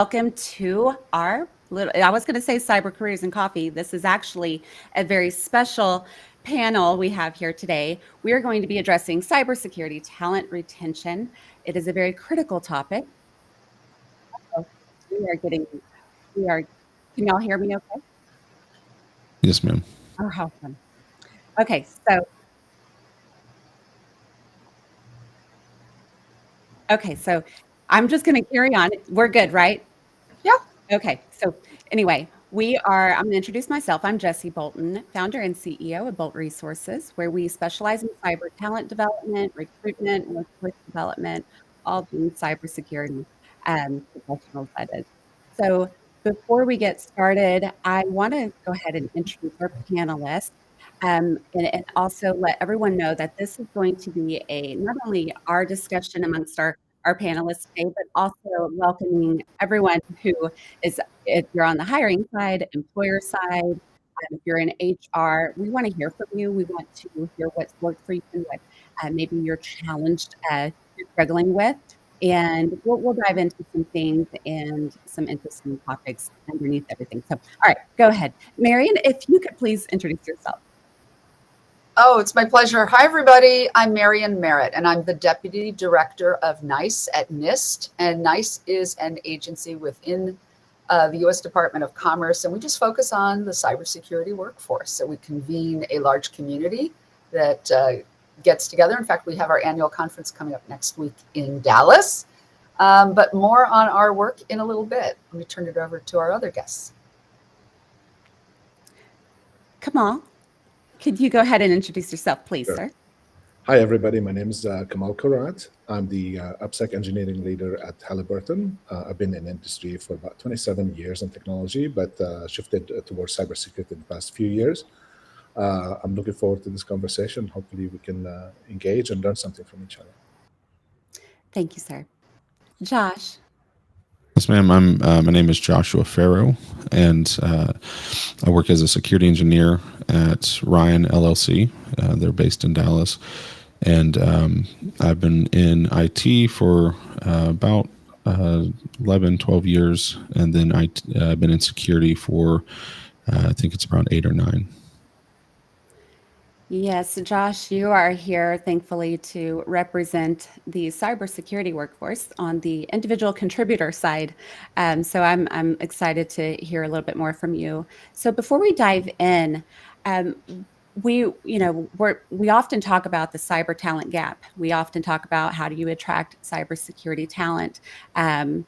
Welcome to our I was going to say cyber careers and coffee. This is actually a very special panel we have here today. We are going to be addressing cybersecurity talent retention. It is a very critical topic. So we are getting, we are, can y'all hear me okay? Yes, ma'am. Oh, how fun. Okay, so I'm just going to carry on. We're good, right? Yeah. Okay, so anyway, I'm going to introduce myself. I'm Jessie Bolton, founder and CEO of Bolt Resources, where we specialize in cyber talent development, recruitment, workforce development, all things cybersecurity professionals, that is. So before we get started, I want to go ahead and introduce our panelists. And also let everyone know that this is going to be not only our discussion amongst our panelists today, but also welcoming everyone who is, if you're on the hiring side, employer side, if you're in HR, we want to hear from you. We want to hear what's worked for you and what maybe you're challenged, you're struggling with. And we'll dive into some things and some interesting topics underneath everything. So, all right, go ahead. Marian, if you could please introduce yourself. Oh, it's my pleasure. Hi, everybody. I'm Marian Merritt, and I'm the Deputy Director of NICE at NIST. And NICE is an agency within the U.S. Department of Commerce, and we just focus on the cybersecurity workforce. So we convene a large community that gets together. In fact, we have our annual conference coming up next week in Dallas. But more on our work in a little bit. Let me turn it over to our other guests. Kamal, could you go ahead and introduce yourself, please, Sure. sir? Hi, everybody. My name is Kamal Karat. I'm the UpSec engineering leader at Halliburton. I've been in industry for about 27 years in technology, but shifted towards cybersecurity in the past few years. I'm looking forward to this conversation. Hopefully, we can engage and learn something from each other. Thank you, sir. Josh. Yes, ma'am. My name is Joshua Farrow, and I work as a security engineer at Ryan LLC. They're based in Dallas, and I've been in IT for about 11, 12 years, and then I've been in security for I think it's around 8 or 9. Yes, Josh, you are here, thankfully, to represent the cybersecurity workforce on the individual contributor side. So I'm excited to hear a little bit more from you. So before we dive in, we often talk about the cyber talent gap. We often talk about how do you attract cybersecurity talent. And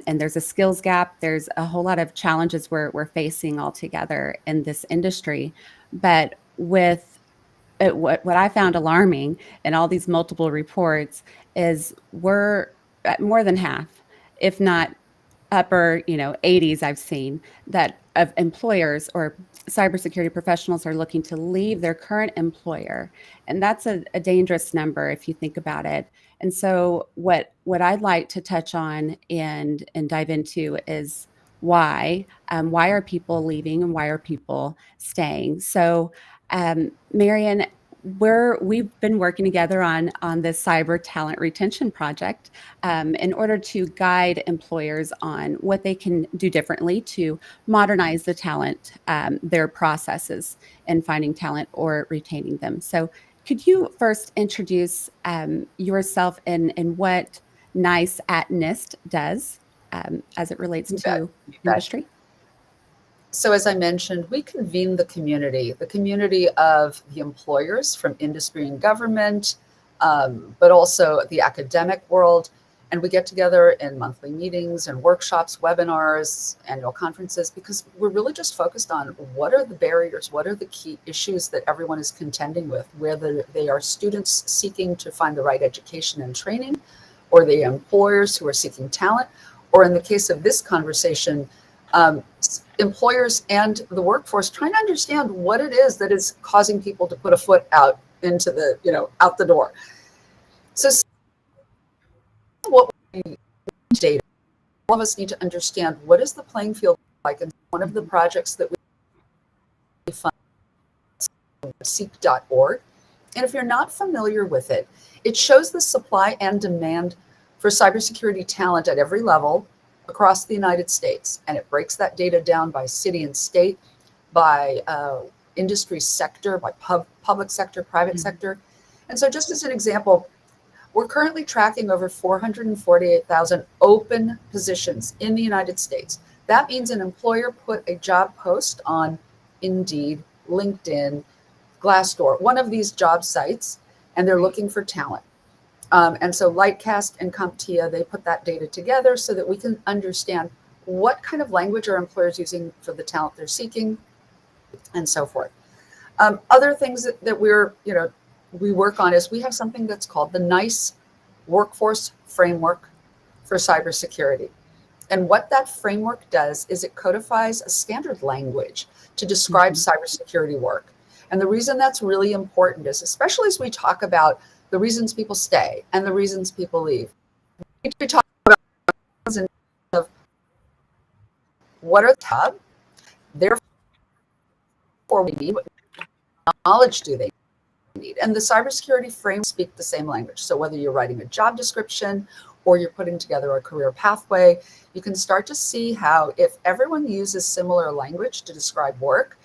there's a skills gap. There's a whole lot of challenges we're facing altogether in this industry. But what I found alarming in all these multiple reports is we're at more than half, if not upper 80s, I've seen that of employers or cybersecurity professionals are looking to leave their current employer, and that's a dangerous number if you think about it. And so what I'd like to touch on and dive into is why are people leaving and why are people staying? So Marian, we've been working together on this cyber talent retention project in order to guide employers on what they can do differently to modernize the talent, their processes in finding talent or retaining them. So could you first introduce yourself and what NICE at NIST does as it relates to industry? So as I mentioned, we convene the community of the employers from industry and government, but also the academic world. And we get together in monthly meetings and workshops, webinars, annual conferences, because we're really just focused on what are the barriers, what are the key issues that everyone is contending with, whether they are students seeking to find the right education and training, or the employers who are seeking talent, or in the case of this conversation, employers and the workforce trying to understand what it is that is causing people to put a foot out into the, out the door. So what we data, all of us need to understand what is the playing field like. And one of the projects that we fund, seek.org. And if you're not familiar with it, it shows the supply and demand for cybersecurity talent at every level across the United States, and it breaks that data down by city and state, by industry sector, by public sector, private sector. And so just as an example, we're currently tracking over 448,000 open positions in the United States. That means an employer put a job post on Indeed, LinkedIn, Glassdoor, one of these job sites, and they're looking for talent. And so Lightcast and CompTIA, they put that data together so that we can understand what kind of language are employers using for the talent they're seeking, and so forth. Other things that we work on is we have something that's called the NICE Workforce Framework for Cybersecurity. And what that framework does is it codifies a standard language to describe cybersecurity work. And the reason that's really important is, especially as we talk about the reasons people stay and the reasons people leave, we need to talk about of what are the hub, therefore we need, what knowledge do they need? And the cybersecurity framework speak the same language. So whether you're writing a job description or you're putting together a career pathway, you can start to see how if everyone uses similar language to describe work,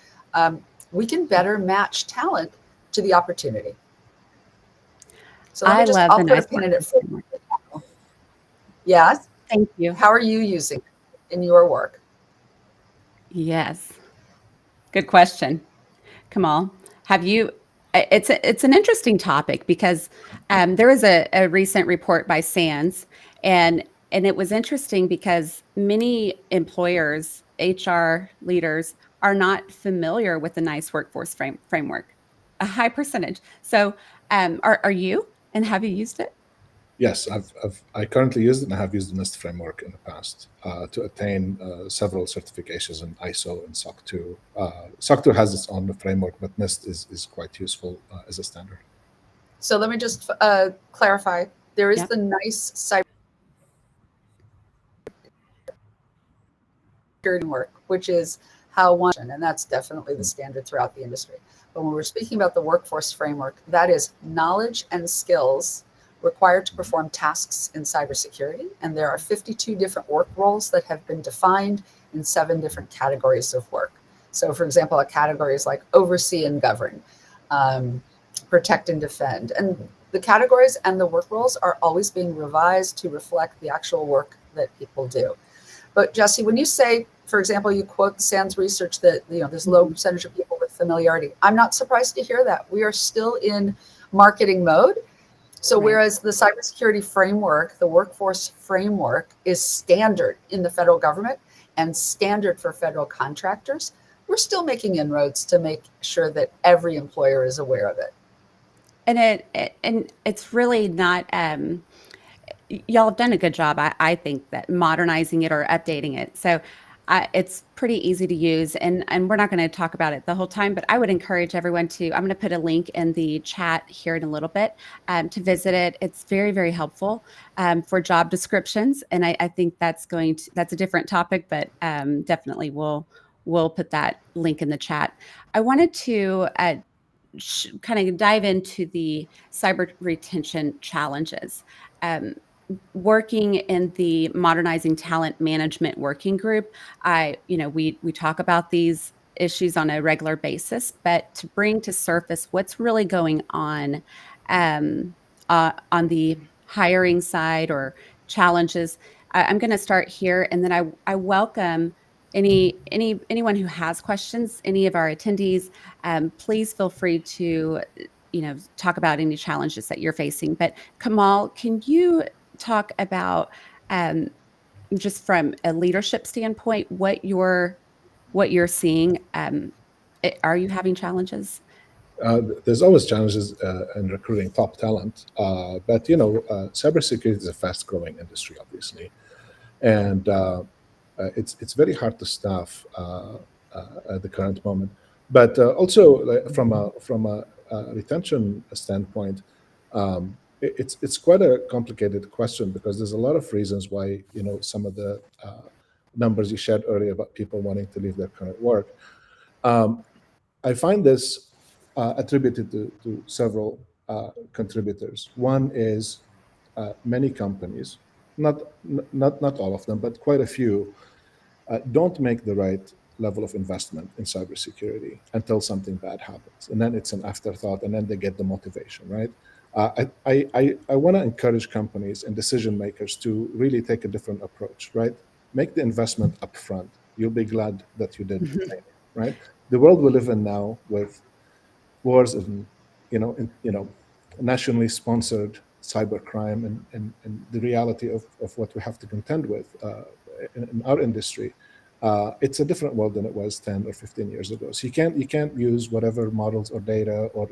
we can better match talent to the opportunity. So I'll put a pin in it for you. Yes. Thank you. How are you using it in your work? Yes. Good question. Kamal, have you, it's an interesting topic because there was a recent report by SANS, and it was interesting because many employers, HR leaders, are not familiar with the NICE workforce framework, a high percentage. So are you, and have you used it? Yes, I currently use it, and I have used the NIST framework in the past to attain several certifications in ISO and SOC 2. SOC 2 has its own framework, but NIST is quite useful as a standard. So let me just clarify. There is the NICE cybersecurity work, which is how one, and that's definitely the standard throughout the industry. But when we're speaking about the workforce framework, that is knowledge and skills required to perform tasks in cybersecurity. And there are 52 different work roles that have been defined in 7 different categories of work. So for example, a category is like oversee and govern, protect and defend. And the categories and the work roles are always being revised to reflect the actual work that people do. But Jessie, when you say, for example, you quote the SANS research that there's a low percentage of people with familiarity, I'm not surprised to hear that. We are still in marketing mode. So whereas the cybersecurity framework, the workforce framework, is standard in the federal government and standard for federal contractors, we're still making inroads to make sure that every employer is aware of it. And it's really not, y'all have done a good job, I think, that modernizing it or updating it. So it's pretty easy to use, and we're not going to talk about it the whole time, but I would encourage everyone to, I'm going to put a link in the chat here in a little bit to visit it. It's very, very helpful for job descriptions. And I think that's a different topic, but definitely we'll put that link in the chat. I wanted to kind of dive into the cyber retention challenges. Working in the Modernizing Talent Management working group, we talk about these issues on a regular basis, but to bring to surface what's really going on the hiring side or challenges, I'm going to start here, and then I welcome anyone who has questions, any of our attendees. Please feel free to talk about any challenges that you're facing. But Kamal, can you talk about just from a leadership standpoint what you're seeing? Are you having challenges? There's always challenges in recruiting top talent, but cybersecurity is a fast-growing industry, obviously, and it's very hard to staff at the current moment. But also, from a retention standpoint, it's quite a complicated question because there's a lot of reasons why some of the numbers you shared earlier about people wanting to leave their current work. I find this attributed to several contributors. One is many companies not all of them, but quite a few, don't make the right level of investment in cybersecurity until something bad happens, and then it's an afterthought, and then they get the motivation, right? I want to encourage companies and decision makers to really take a different approach, right? Make the investment upfront. You'll be glad that you did, right? The world we live in now, with wars and nationally sponsored cybercrime, and the reality of what we have to contend with in our industry, it's a different world than it was 10 or 15 years ago. So you can't use whatever models or data or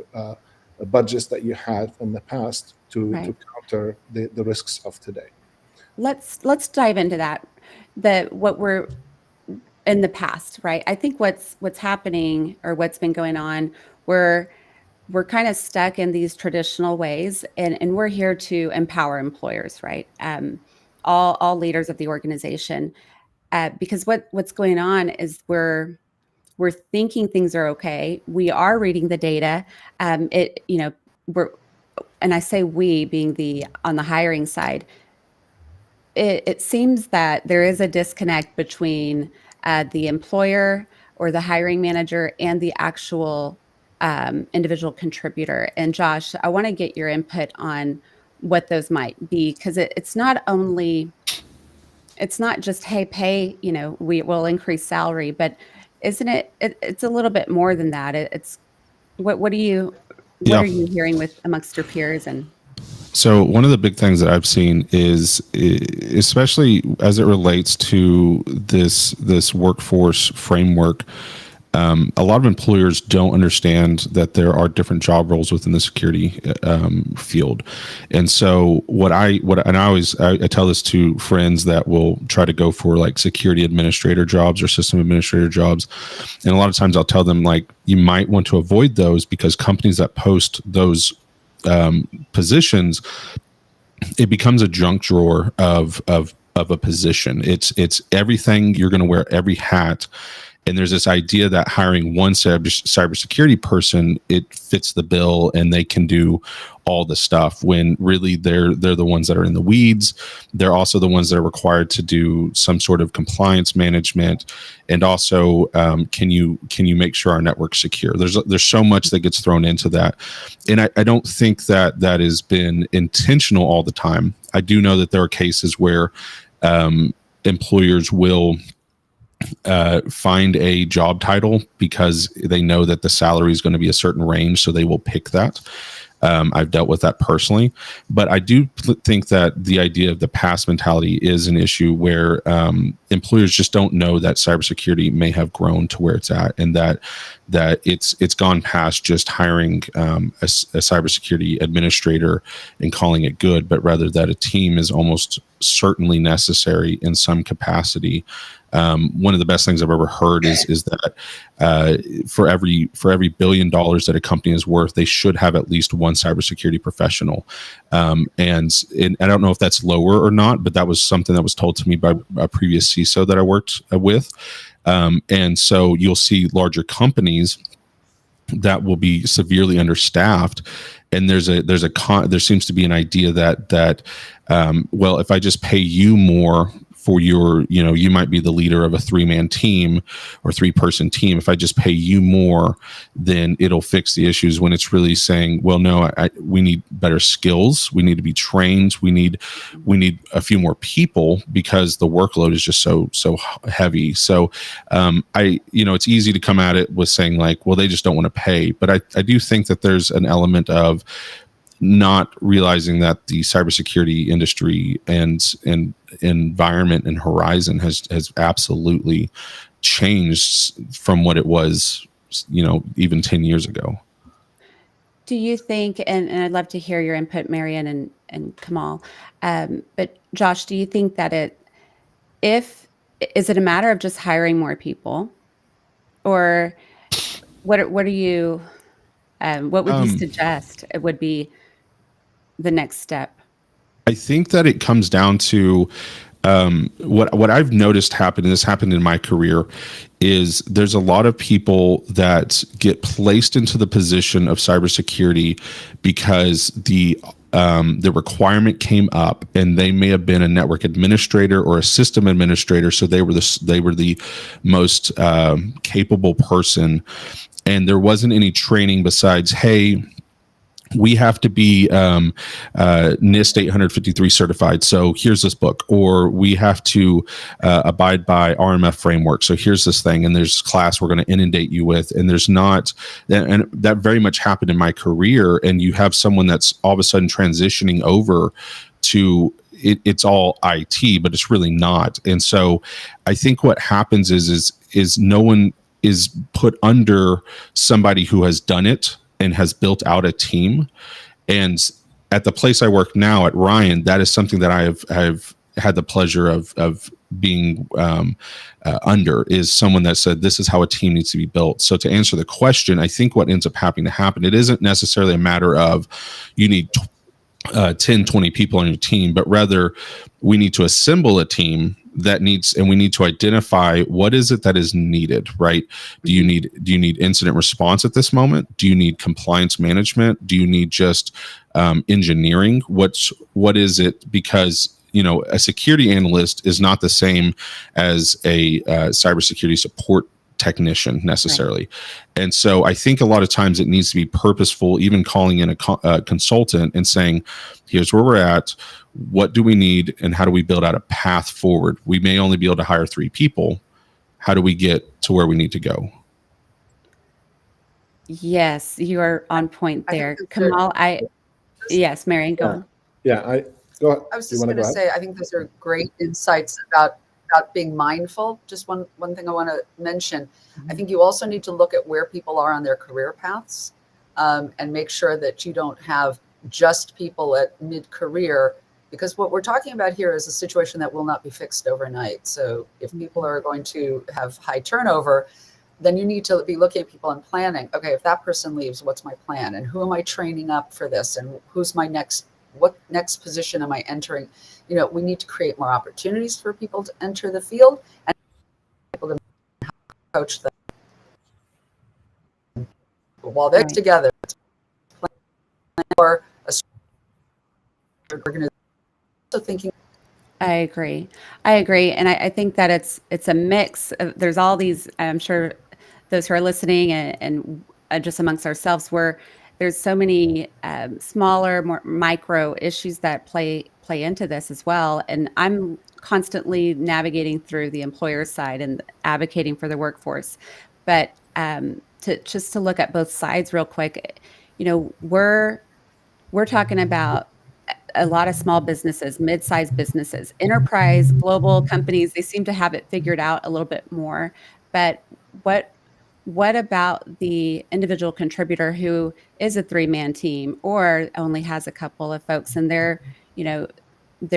budgets that you had in the past to counter the risks of today. Let's dive into that. What we're in the past, right? I think what's happening, or what's been going on, we're kind of stuck in these traditional ways, and we're here to empower employers, right? All leaders of the organization, because what's going on is we're thinking things are okay. We are reading the data. And I say we, being on the hiring side, it seems that there is a disconnect between the employer or the hiring manager and the actual individual contributor. And Josh, I want to get your input on what those might be, because it's not just, hey, pay, we will increase salary, but isn't it's a little bit more than that. It's what are you hearing amongst your peers? And so one of the big things that I've seen is, especially as it relates to this workforce framework, a lot of employers don't understand that there are different job roles within the security field. And so I tell this to friends that will try to go for like security administrator jobs or system administrator jobs. And a lot of times I'll tell them, like, you might want to avoid those, because companies that post those positions, it becomes a junk drawer of a position. It's everything. You're going to wear every hat. And there's this idea that hiring one cybersecurity person, it fits the bill and they can do all the stuff, when really they're the ones that are in the weeds. They're also the ones that are required to do some sort of compliance management, and also can you make sure our network's secure. There's so much that gets thrown into that, and I don't think that has been intentional all the time. I do know that there are cases where employers will find a job title because they know that the salary is going to be a certain range, so they will pick that. I've dealt with that personally, but I do think that the idea of the past mentality is an issue where employers just don't know that cybersecurity may have grown to where it's at, and that it's gone past just hiring a cybersecurity administrator and calling it good, but rather that a team is almost certainly necessary in some capacity. One of the best things I've ever heard is that for every $1 billion that a company is worth, they should have at least one cybersecurity professional. And I don't know if that's lower or not, but that was something that was told to me by a previous CISO that I worked with. And so you'll see larger companies that will be severely understaffed, and there seems to be an idea that well, if I just pay you more for your, you might be the leader of a 3-man team or 3-person team. If I just pay you more, then it'll fix the issues, when it's really saying, well, no, we need better skills. We need to be trained. We need a few more people, because the workload is just so heavy. So it's easy to come at it with saying, like, well, they just don't want to pay. But I do think that there's an element of not realizing that the cybersecurity industry and environment and horizon has absolutely changed from what it was, even 10 years ago. Do you think, and I'd love to hear your input, Marian and Kamal, but Josh, do you think that is it a matter of just hiring more people, or what would you suggest it would be the next step? I think that it comes down to what I've noticed happen, and this happened in my career, is there's a lot of people that get placed into the position of cybersecurity because the the requirement came up, and they may have been a network administrator or a system administrator, so they were the most capable person, and there wasn't any training besides, hey, we have to be NIST 853 certified, so here's this book, or we have to abide by RMF framework, so here's this thing, and there's class we're going to inundate you with, and there's not, and that very much happened in my career, and you have someone that's all of a sudden transitioning over to it's all IT, but it's really not. And so I think what happens is no one is put under somebody who has done it and has built out a team. And at the place I work now at Ryan, that is something that I've had the pleasure of being under, is someone that said, this is how a team needs to be built. So to answer the question, I think what ends up having to happen, it isn't necessarily a matter of you need 10, 20 people on your team, but rather we need to assemble a team that needs, and we need to identify what is it that is needed, right? Do you need incident response at this moment? Do you need compliance management? Do you need just engineering? What is it? Because, you know, a security analyst is not the same as a cybersecurity support technician necessarily. Right. And so I think a lot of times it needs to be purposeful, even calling in a consultant and saying, here's where we're at, what do we need, and how do we build out a path forward? We may only be able to hire 3 people. How do we get to where we need to go? Yes, you are on point there. Kamal, yes, Marian, go on. Yeah, go ahead. I was just going to say, I think those are great insights about being mindful. Just one thing I want to mention. I think you also need to look at where people are on their career paths, and make sure that you don't have just people at mid-career, because what we're talking about here is a situation that will not be fixed overnight. So if people are going to have high turnover, then you need to be looking at people and planning. Okay, if that person leaves, what's my plan? And who am I training up for this? And who's my what next position am I entering? You know, we need to create more opportunities for people to enter the field and people to coach them while they're together. Or a organization. So thinking. I agree. And I think that it's a mix of, there's all these, I'm sure those who are listening and just amongst ourselves, where there's so many smaller, more micro issues that play into this as well. And I'm constantly navigating through the employer side and advocating for the workforce. But to look at both sides real quick, you know, we're talking about a lot of small businesses, mid-sized businesses, enterprise, global companies. They seem to have it figured out a little bit more. But what about the individual contributor who is a 3-man team or only has a couple of folks, and they're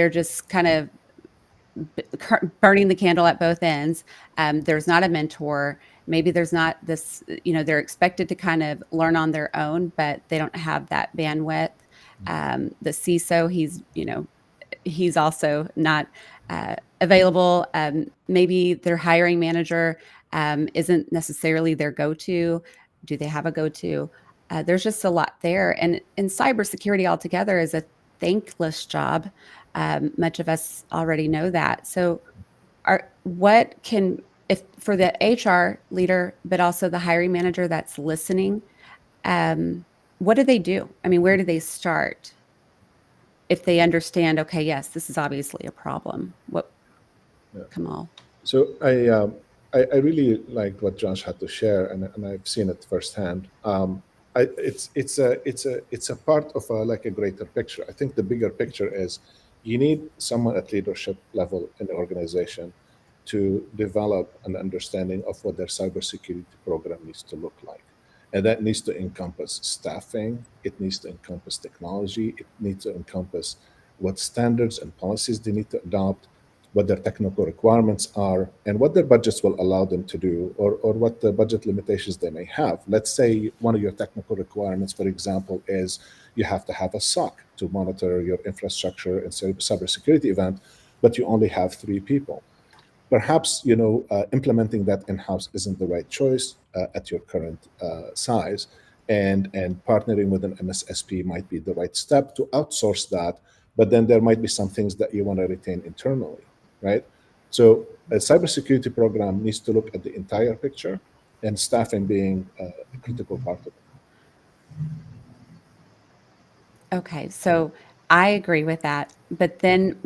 just kind of burning the candle at both ends? There's not a mentor. Maybe there's not this, they're expected to kind of learn on their own, but they don't have that bandwidth. The CISO, he's also not available. Maybe their hiring manager isn't necessarily their go-to. Do they have a go-to? There's just a lot there. And cybersecurity altogether is a thankless job. Much of us already know that. So if for the HR leader, but also the hiring manager that's listening, what do they do? I mean, where do they start if they understand, okay, yes, this is obviously a problem? Kamal? So I really liked what Josh had to share, and I've seen it firsthand. It's a part of a greater picture. I think the bigger picture is you need someone at leadership level in the organization to develop an understanding of what their cybersecurity program needs to look like. And that needs to encompass staffing, it needs to encompass technology, it needs to encompass what standards and policies they need to adopt, what their technical requirements are, and what their budgets will allow them to do, or what the budget limitations they may have. Let's say one of your technical requirements, for example, is you have to have a SOC to monitor your infrastructure and cybersecurity event, but you only have 3 people. Perhaps implementing that in-house isn't the right choice at your current size, and partnering with an MSSP might be the right step to outsource that. But then there might be some things that you want to retain internally, right? So a cybersecurity program needs to look at the entire picture, and staffing being a critical part of it. Okay, so I agree with that. But then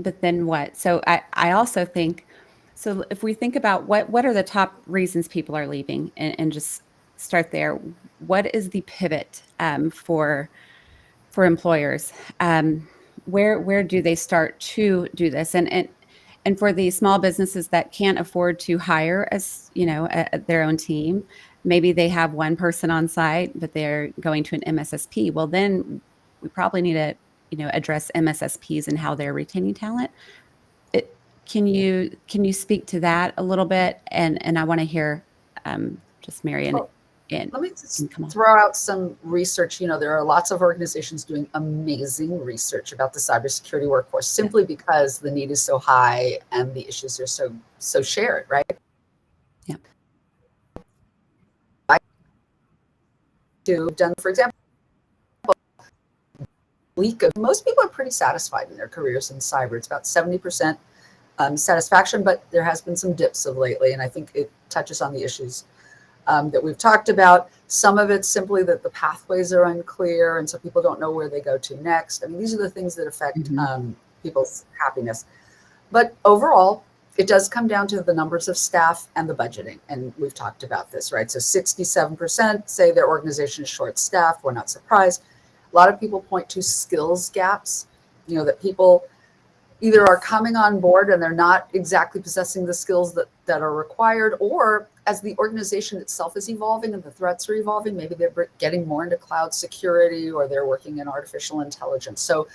what? So I also think, so if we think about what are the top reasons people are leaving, and just start there, what is the pivot for employers? Where do they start to do this? And for the small businesses that can't afford to hire their own team, maybe they have one person on site, but they're going to an MSSP. Well, then we probably need to, address MSSPs and how they're retaining talent. Can you speak to that a little bit? And I want to hear just Marian. Well, in. Let me just Come on. throw out some research. There are lots of organizations doing amazing research about the cybersecurity workforce simply because the need is so high and the issues are so shared, right? Yeah. To done, for example, most people are pretty satisfied in their careers in cyber. It's about 70% satisfaction, but there has been some dips of lately, and I think it touches on the issues that we've talked about. Some of it's simply that the pathways are unclear, and so people don't know where they go to next. I mean, these are the things that affect people's happiness. But overall, it does come down to the numbers of staff and the budgeting, and we've talked about this, right? So 67% say their organization is short-staffed. We're not surprised. A lot of people point to skills gaps, that people either are coming on board and they're not exactly possessing the skills that are required, or as the organization itself is evolving and the threats are evolving, maybe they're getting more into cloud security or they're working in artificial intelligence. So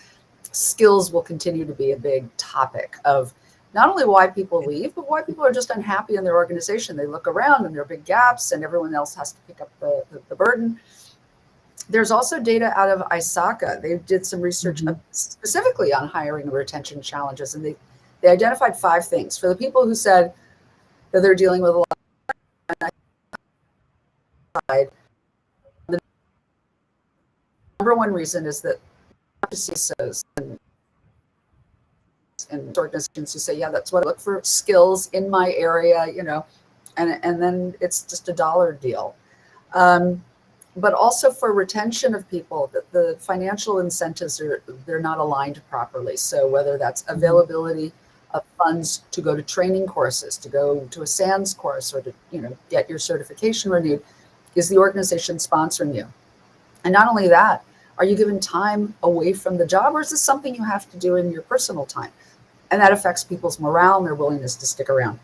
skills will continue to be a big topic of not only why people leave, but why people are just unhappy in their organization. They look around and there are big gaps and everyone else has to pick up the burden. There's also data out of ISACA. They did some research specifically on hiring and retention challenges, and they identified 5 things. For the people who said that they're dealing with a lot of the number one reason is that CISOs and organizations who say, yeah, that's what I look for, skills in my area, and then it's just a dollar deal. But also for retention of people, the financial incentives they're not aligned properly. So whether that's availability of funds to go to training courses, to go to a SANS course, or to get your certification renewed, is the organization sponsoring you? And not only that, are you given time away from the job, or is this something you have to do in your personal time? And that affects people's morale and their willingness to stick around.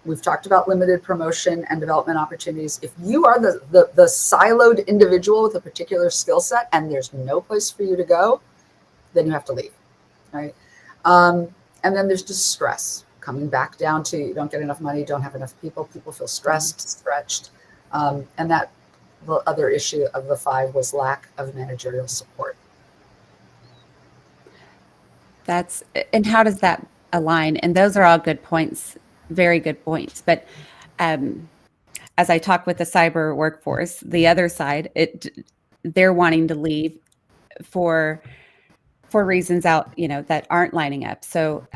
We've talked about limited promotion and development opportunities. If you are the siloed individual with a particular skill set and there's no place for you to go, then you have to leave, right? And then there's just stress coming back down to you don't get enough money, don't have enough people feel stressed, stretched. And that the other issue of the 5 was lack of managerial support. And how does that align? And those are all good points. Very good points. But as I talk with the cyber workforce, the other side, they're wanting to leave for reasons that aren't lining up. So,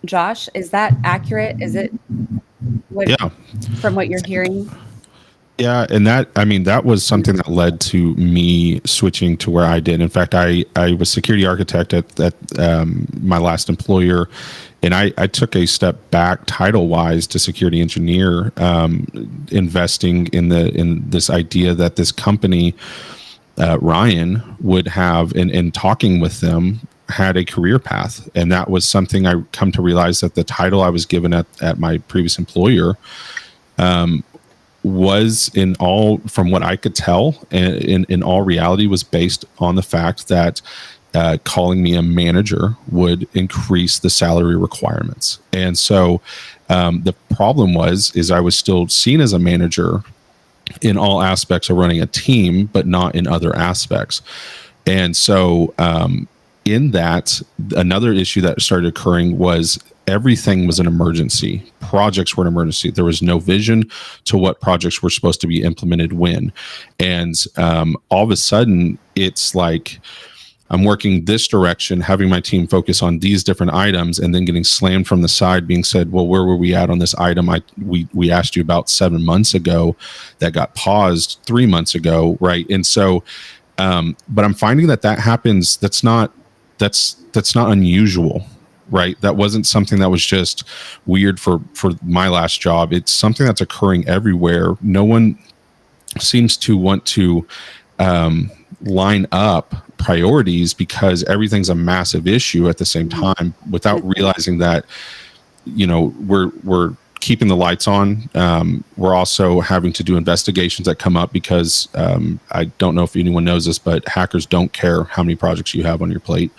Josh, is that accurate? Is it from what you're hearing? Yeah, and that was something that led to me switching to where I did. In fact, I was security architect at my last employer, and I took a step back title-wise to security engineer, investing in this idea that this company, Ryan, would have, and talking with them, had a career path. And that was something I come to realize that the title I was given at my previous employer was from what I could tell, and in all reality, was based on the fact that calling me a manager would increase the salary requirements. And so the problem is I was still seen as a manager in all aspects of running a team, but not in other aspects. And so in that, another issue that started occurring was everything was an emergency. Projects were an emergency. There was no vision to what projects were supposed to be implemented when. And all of a sudden, it's like I'm working this direction, having my team focus on these different items, and then getting slammed from the side, being said, well, where were we at on this item we asked you about 7 months ago that got paused 3 months ago, right? And so, but I'm finding that happens. That's not unusual, right? That wasn't something that was just weird for my last job. It's something that's occurring everywhere. No one seems to want to line up priorities because everything's a massive issue at the same time, without realizing that, we're keeping the lights on. We're also having to do investigations that come up because I don't know if anyone knows this, but hackers don't care how many projects you have on your plate.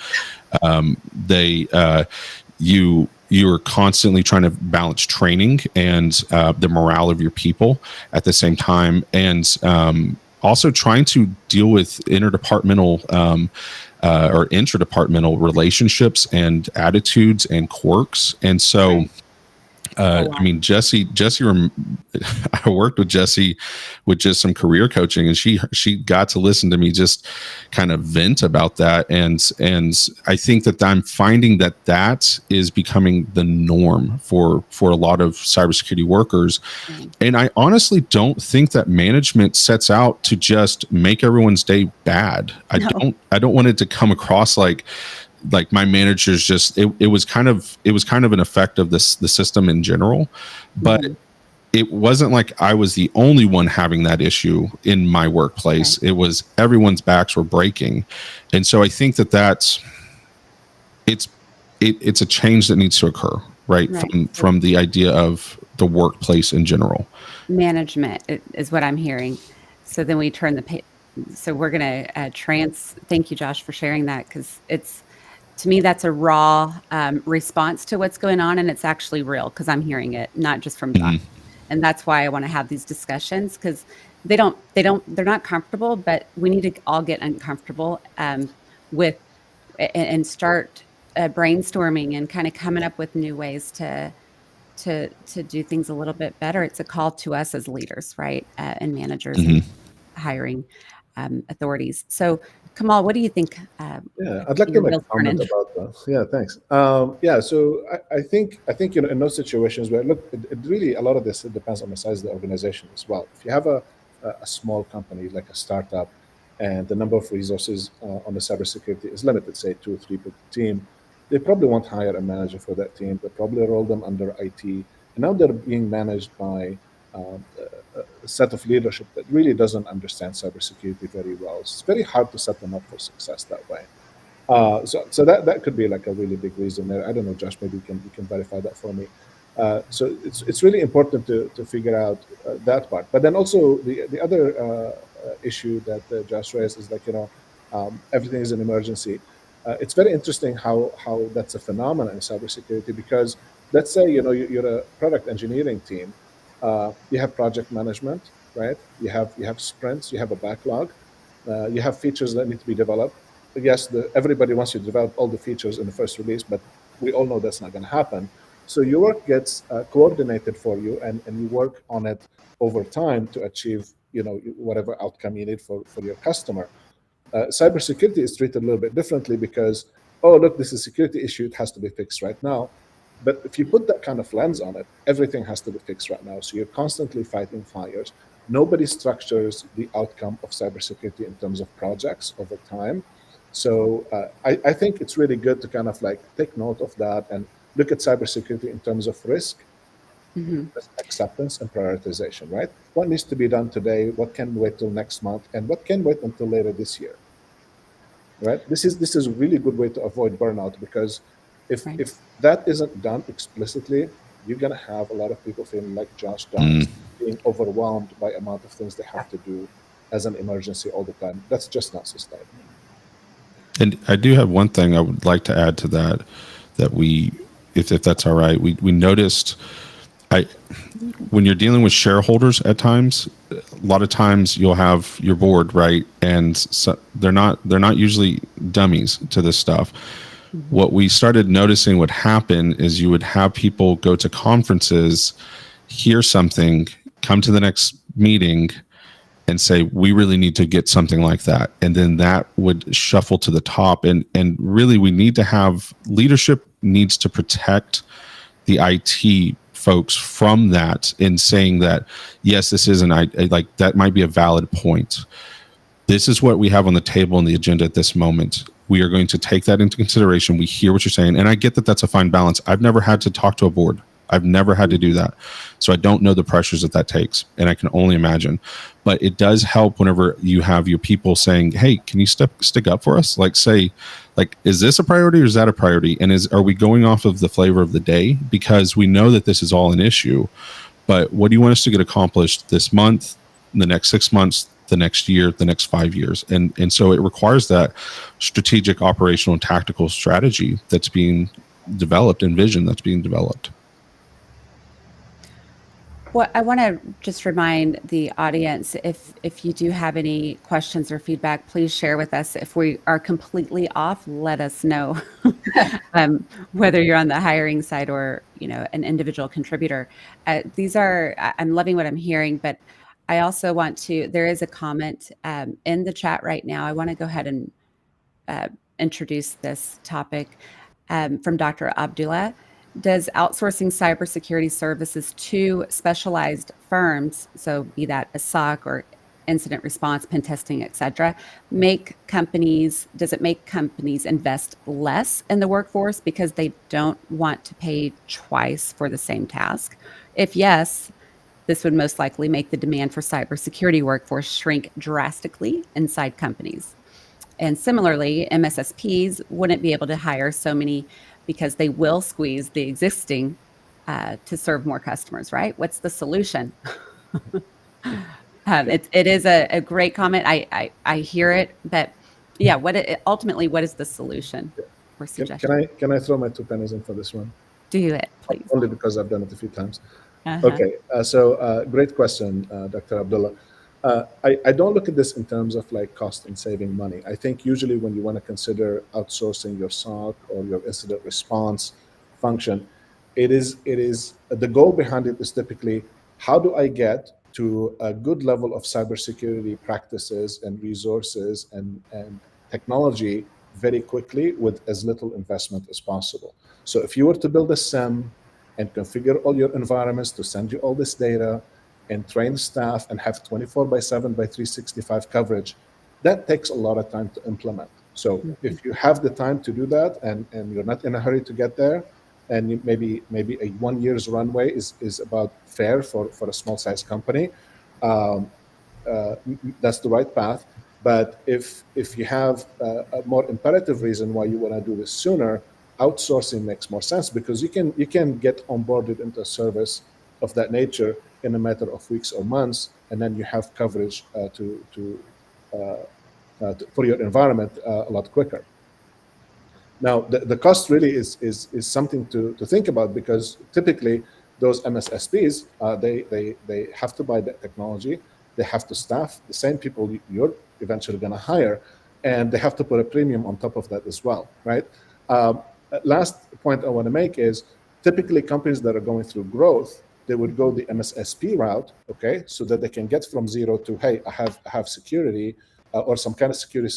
You are constantly trying to balance training and the morale of your people at the same time, and also trying to deal with interdepartmental or intradepartmental relationships and attitudes and quirks. And so, I mean, Jessie, I worked with Jessie with just some career coaching, and she got to listen to me just kind of vent about that. And I think that I'm finding that is becoming the norm for a lot of cybersecurity workers. And I honestly don't think that management sets out to just make everyone's day bad. I don't want it to come across like my managers just it was kind of an effect of the system in general, but it wasn't like I was the only one having that issue in my workplace. It was everyone's backs were breaking. And so I think it's a change that needs to occur, right? From the idea of the workplace in general. Management is what I'm hearing. So then we turn so we're going to thank you, Josh, for sharing that, because to me, that's a raw response to what's going on, and it's actually real because I'm hearing it, not just from Josh. And that's why I want to have these discussions, because they're not comfortable, but we need to all get uncomfortable with and start brainstorming and kind of coming up with new ways to do things a little bit better. It's a call to us as leaders, right, and managers and hiring authorities. So, Kamal, what do you think? I'd like to make a comment about that. Yeah, thanks. So I think in those situations where, look, it really, a lot of this depends on the size of the organization as well. If you have a small company like a startup, and the number of resources on the cybersecurity is limited, say 2 or 3 people team, they probably won't hire a manager for that team. They probably roll them under IT, and now they're being managed by a set of leadership that really doesn't understand cybersecurity very well. It's very hard to set them up for success that way. So that could be like a really big reason there. I don't know, Josh, maybe you can verify that for me. So it's really important to figure out that part. But then also the other issue that Josh raised is like, everything is an emergency. It's very interesting how that's a phenomenon in cybersecurity, because let's say, you're a product engineering team. You have project management, right? You have sprints, you have a backlog, you have features that need to be developed. Yes, everybody wants you to develop all the features in the first release, but we all know that's not going to happen. So your work gets coordinated for you, and you work on it over time to achieve, whatever outcome you need for your customer. Cybersecurity is treated a little bit differently because, oh, look, this is a security issue, it has to be fixed right now. But if you put that kind of lens on it, everything has to be fixed right now. So you're constantly fighting fires. Nobody structures the outcome of cybersecurity in terms of projects over time. So I think it's really good to kind of like take note of that and look at cybersecurity in terms of risk, acceptance, and prioritization, right? What needs to be done today? What can wait till next month? And what can wait until later this year, right? This is a really good way to avoid burnout, because if that isn't done explicitly, you're going to have a lot of people feeling like Josh does, being overwhelmed by amount of things they have to do as an emergency all the time. That's just not sustainable. And I do have one thing I would like to add to that we, if that's all right, we noticed, when you're dealing with shareholders at times, a lot of times you'll have your board, right? And so they're not usually dummies to this stuff. What we started noticing would happen is you would have people go to conferences, hear something, come to the next meeting, and say, we really need to get something like that. And then that would shuffle to the top. And really, we need to have leadership needs to protect the IT folks from that in saying that, yes, this is like that might be a valid point. This is what we have on the table on the agenda at this moment. We are going to take that into consideration. We hear what you're saying. And I get that that's a fine balance. I've never had to talk to a board. I've never had to do that. So I don't know the pressures that takes, and I can only imagine. But it does help whenever you have your people saying, hey, can you stick up for us? Like say, like, is this a priority or is that a priority? And are we going off of the flavor of the day? Because we know that this is all an issue, but what do you want us to get accomplished this month, the next 6 months, the next year, the next 5 years? And so it requires that strategic, operational, and tactical strategy that's being developed and vision that's being developed. Well, I want to just remind the audience, if you do have any questions or feedback, please share with us. If we are completely off, let us know, whether you're on the hiring side or, an individual contributor. I'm loving what I'm hearing, but I also want to, there is a comment in the chat right now. I want to go ahead and introduce this topic from Dr. Abdullah. Does outsourcing cybersecurity services to specialized firms, so be that a SOC or incident response, pen testing, et cetera, does it make companies invest less in the workforce because they don't want to pay twice for the same task? If yes, this would most likely make the demand for cybersecurity workforce shrink drastically inside companies. And similarly, MSSPs wouldn't be able to hire so many because they will squeeze the existing to serve more customers, right? What's the solution? It is a great comment. I hear it, but yeah, ultimately, what is the solution or suggestion? Can I throw my 2 pennies in for this one? Do it, please. Only because I've done it a few times. Uh-huh. Okay, so great question, Dr. Abdullah. I don't look at this in terms of like cost and saving money. I think usually when you want to consider outsourcing your SOC or your incident response function, it is the goal behind it is typically, how do I get to a good level of cybersecurity practices and resources and technology very quickly with as little investment as possible. So if you were to build a SIEM and configure all your environments to send you all this data and train staff and have 24/7 by 365 coverage, that takes a lot of time to implement. So if you have the time to do that and you're not in a hurry to get there, and maybe a 1 year's runway is about fair for a small size company, that's the right path. But if you have a more imperative reason why you want to do this sooner, outsourcing makes more sense, because you can get onboarded into a service of that nature in a matter of weeks or months, and then you have coverage for your environment a lot quicker. Now, the cost really is something to think about, because typically those MSSPs, they have to buy that technology, they have to staff the same people you're eventually going to hire, and they have to put a premium on top of that as well, right? Last point I want to make is, typically companies that are going through growth, they would go the MSSP route, okay, so that they can get from zero to, hey, I have security or some kind of security,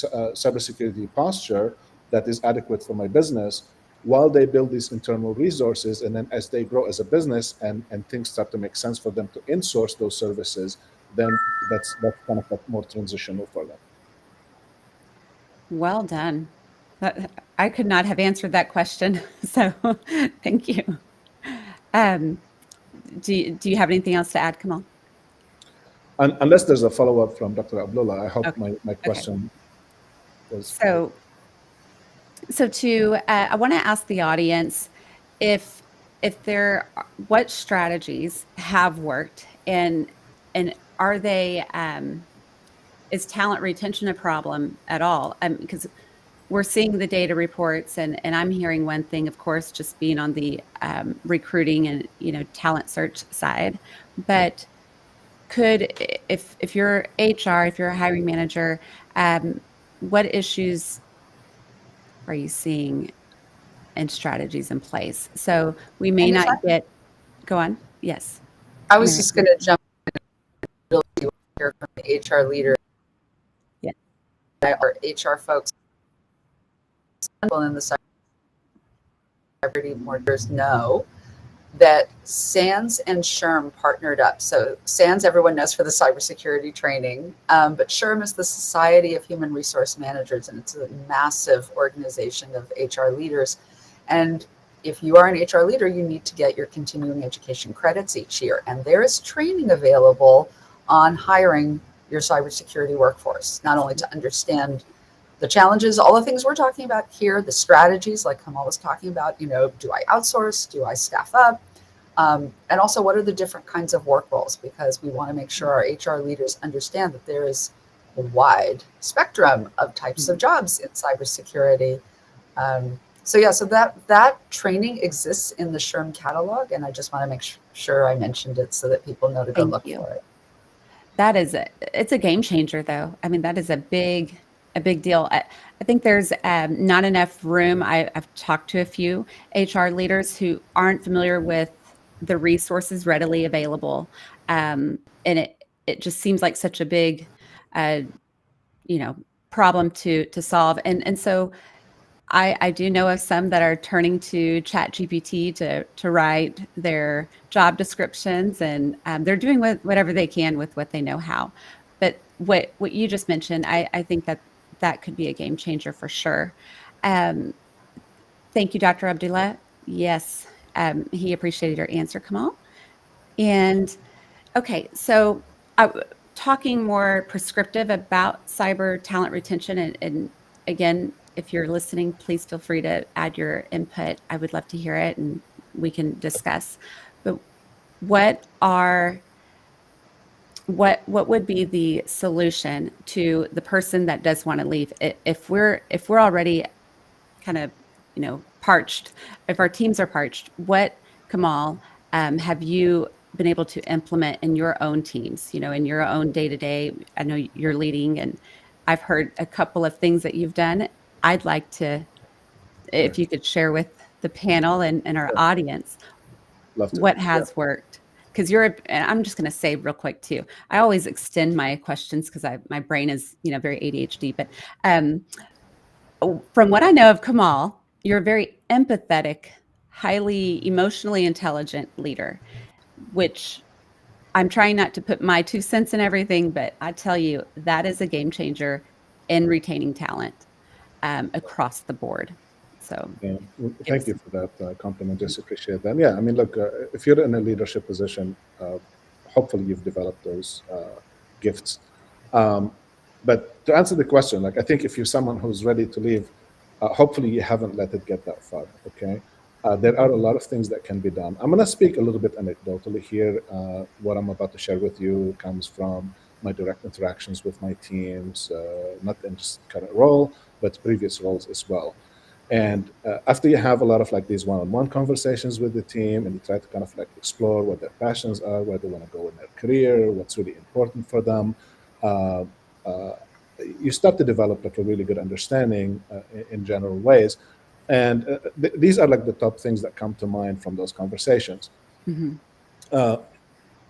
cybersecurity posture that is adequate for my business, while they build these internal resources. And then as they grow as a business and things start to make sense for them to insource those services, then that's kind of more transitional for them. Well done. I could not have answered that question, so thank you. Do you have anything else to add, Kamal? Unless there's a follow-up from Dr. Abdullah, I hope Okay. my question was... So I want to ask the audience what strategies have worked, and are they, is talent retention a problem at all? Because we're seeing the data reports, and I'm hearing one thing, of course, just being on the recruiting and talent search side. But if you're HR, if you're a hiring manager, what issues are you seeing and strategies in place. So we may And if not get, go on. Yes. I was Marian. just going to jump in here from the HR leader. Yeah. Our HR folks in the cybersecurity borders know that SANS and SHRM partnered up. So SANS, everyone knows for the cybersecurity training, but SHRM is the Society of Human Resource Managers, and it's a massive organization of HR leaders. And if you are an HR leader, you need to get your continuing education credits each year. And there is training available on hiring your cybersecurity workforce, not only to understand the challenges, all the things we're talking about here, the strategies like Kamal was talking about, do I outsource? Do I staff up? And also, what are the different kinds of work roles? Because we want to make sure our HR leaders understand that there is a wide spectrum of types of jobs in cybersecurity. So that training exists in the SHRM catalog, and I just want to make sure I mentioned it so that people know to go look for it. That is it's a game changer, though. I mean, that is a big deal. I think there's not enough room. I've talked to a few HR leaders who aren't familiar with the resources readily available, and it just seems like such a big, problem to solve. And so I do know of some that are turning to ChatGPT to write their job descriptions, and they're doing whatever they can with what they know how. But what you just mentioned, I think that could be a game changer for sure. Thank you, Dr. Abdullah. Yes, he appreciated your answer, Kamal. And okay, so talking more prescriptive about cyber talent retention, and again, if you're listening, please feel free to add your input. I would love to hear it, and we can discuss. But what would be the solution to the person that does want to leave? If we're already kind of parched, if our teams are parched, what, Kamal, have you been able to implement in your own teams, in your own day-to-day? I know you're leading, and I've heard a couple of things that you've done. I'd like to, if you could share with the panel and our audience, Love to. what has worked. Because and I'm just going to say real quick too, I always extend my questions because my brain is, very ADHD. But from what I know of Kamal, you're a very empathetic, highly emotionally intelligent leader, which I'm trying not to put my 2 cents in everything, but I tell you, that is a game changer in retaining talent across the board. So yeah. Thank you for that compliment. Just appreciate that. Yeah, I mean, look, if you're in a leadership position, hopefully you've developed those gifts. But to answer the question, like, I think if you're someone who's ready to leave, hopefully you haven't let it get that far, okay? There are a lot of things that can be done. I'm gonna speak a little bit anecdotally here. What I'm about to share with you comes from my direct interactions with my teams, not in just current role, but previous roles as well. And after you have a lot of like these one-on-one conversations with the team, and you try to kind of like explore what their passions are, where they want to go in their career, what's really important for them, you start to develop like a really good understanding in general ways. And these are like the top things that come to mind from those conversations. Mm-hmm.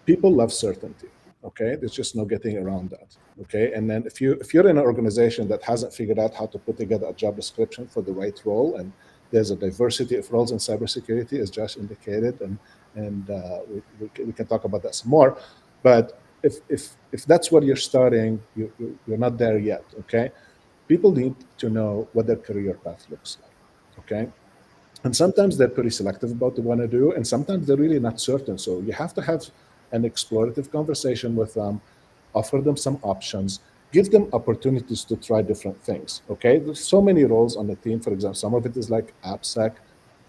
People love certainty. Okay, there's just no getting around that. Okay, and then if you're in an organization that hasn't figured out how to put together a job description for the right role, and there's a diversity of roles in cybersecurity, as Josh indicated, and we can talk about that some more. But if that's where you're starting, you're not there yet. Okay, people need to know what their career path looks like. Okay, and sometimes they're pretty selective about what they want to do, and sometimes they're really not certain. So you have to have an explorative conversation with them, offer them some options, give them opportunities to try different things. Okay, there's so many roles on the team. For example, some of it is like AppSec,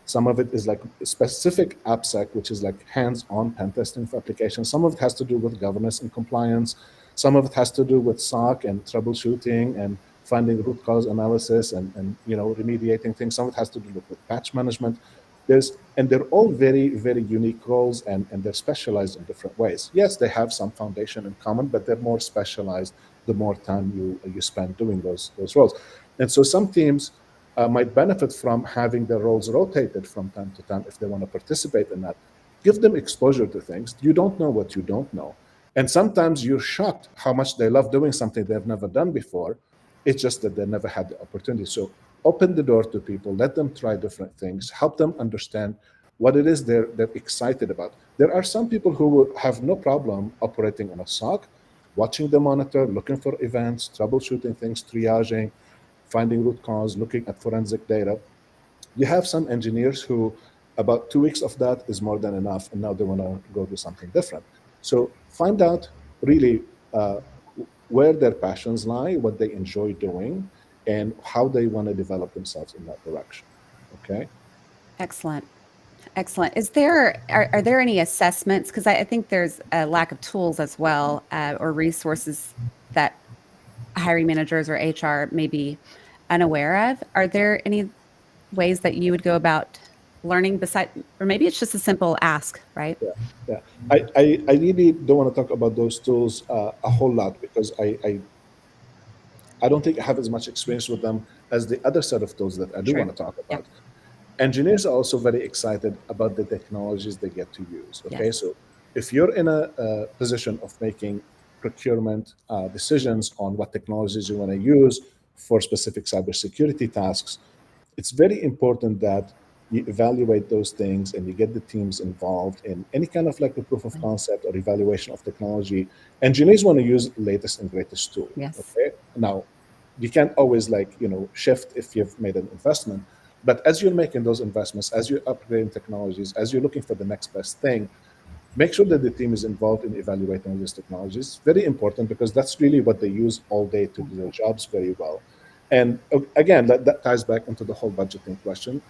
some of it is like specific AppSec, which is like hands-on pen testing for applications. Some of it has to do with governance and compliance. Some of it has to do with SOC and troubleshooting and finding root cause analysis and remediating things. Some of it has to do with patch management. And they're all very, very unique roles, and they're specialized in different ways. Yes, they have some foundation in common, but they're more specialized the more time you spend doing those roles. And so some teams might benefit from having their roles rotated from time to time if they want to participate in that. Give them exposure to things. You don't know what you don't know. And sometimes you're shocked how much they love doing something they've never done before. It's just that they never had the opportunity. So open the door to people, let them try different things, help them understand what it is they're excited about. There are some people who will have no problem operating on a SOC, watching the monitor, looking for events, troubleshooting things, triaging, finding root cause, looking at forensic data. You have some engineers who about 2 weeks of that is more than enough, and now they want to go do something different. So find out really where their passions lie, what they enjoy doing, and how they want to develop themselves in that direction. Okay. Excellent. Excellent. Are there any assessments? Because I think there's a lack of tools as well, or resources that hiring managers or HR may be unaware of. Are there any ways that you would go about learning beside, or maybe it's just a simple ask, right? Yeah, yeah. I really don't want to talk about those tools a whole lot because I don't think I have as much experience with them as the other set of tools that I do True. want to talk Yep. about. Engineers are also very excited about the technologies they get to use. Okay, Yes. so if you're in a position of making procurement decisions on what technologies you want to use for specific cybersecurity tasks, it's very important that you evaluate those things and you get the teams involved in any kind of like a proof of concept or evaluation of technology. Engineers want to use the latest and greatest tool. Yes. Okay, now you can't always shift if you've made an investment, but as you're making those investments, as you're upgrading technologies, as you're looking for the next best thing, make sure that the team is involved in evaluating these technologies. Very important because that's really what they use all day to do their jobs very well. And again, that ties back into the whole budgeting question.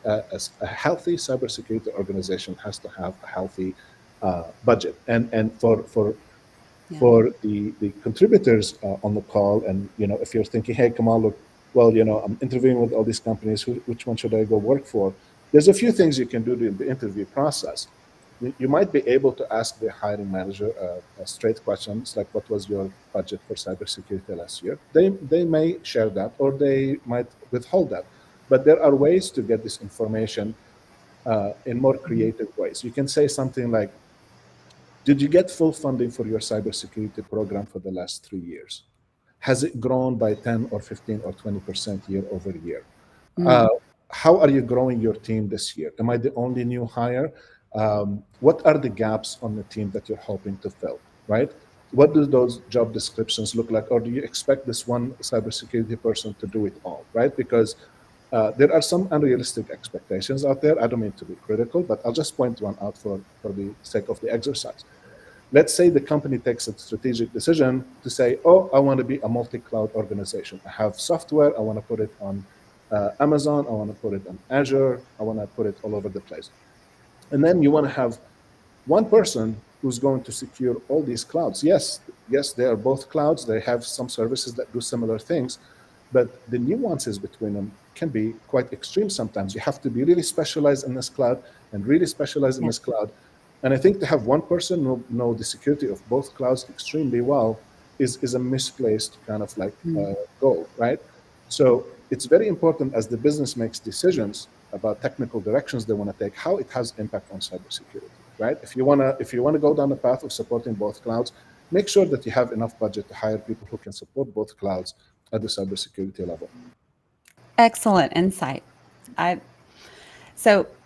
As a healthy cybersecurity organization has to have a healthy budget. And Yeah. for the contributors on the call, and if you're thinking, hey, Kamal, look, well, I'm interviewing with all these companies. Which one should I go work for? There's a few things you can do during the interview process. You might be able to ask the hiring manager a straight questions like, "What was your budget for cybersecurity last year?" They may share that, or they might withhold that. But there are ways to get this information in more creative ways. You can say something like, "Did you get full funding for your cybersecurity program for the last 3 years? Has it grown by 10 or 15 or 20% year over year? Uh, Mm. how are you growing your team this year? Am I the only new hire? What are the gaps on the team that you're hoping to fill, right? What do those job descriptions look like? Or do you expect this one cybersecurity person to do it all, right? Because there are some unrealistic expectations out there. I don't mean to be critical, but I'll just point one out for the sake of the exercise. Let's say the company takes a strategic decision to say, oh, I want to be a multi-cloud organization. I have software, I want to put it on Amazon, I want to put it on Azure, I want to put it all over the place. And then you want to have one person who's going to secure all these clouds. Yes, they are both clouds. They have some services that do similar things, but the nuances between them can be quite extreme sometimes. You have to be really specialized in this cloud and really specialized in Yeah. this cloud. And I think to have one person know the security of both clouds extremely well is a misplaced kind of like Mm. goal, right? So it's very important as the business makes decisions about technical directions they want to take, how it has impact on cybersecurity, right? If you wanna go down the path of supporting both clouds, make sure that you have enough budget to hire people who can support both clouds at the cybersecurity level. Excellent insight. I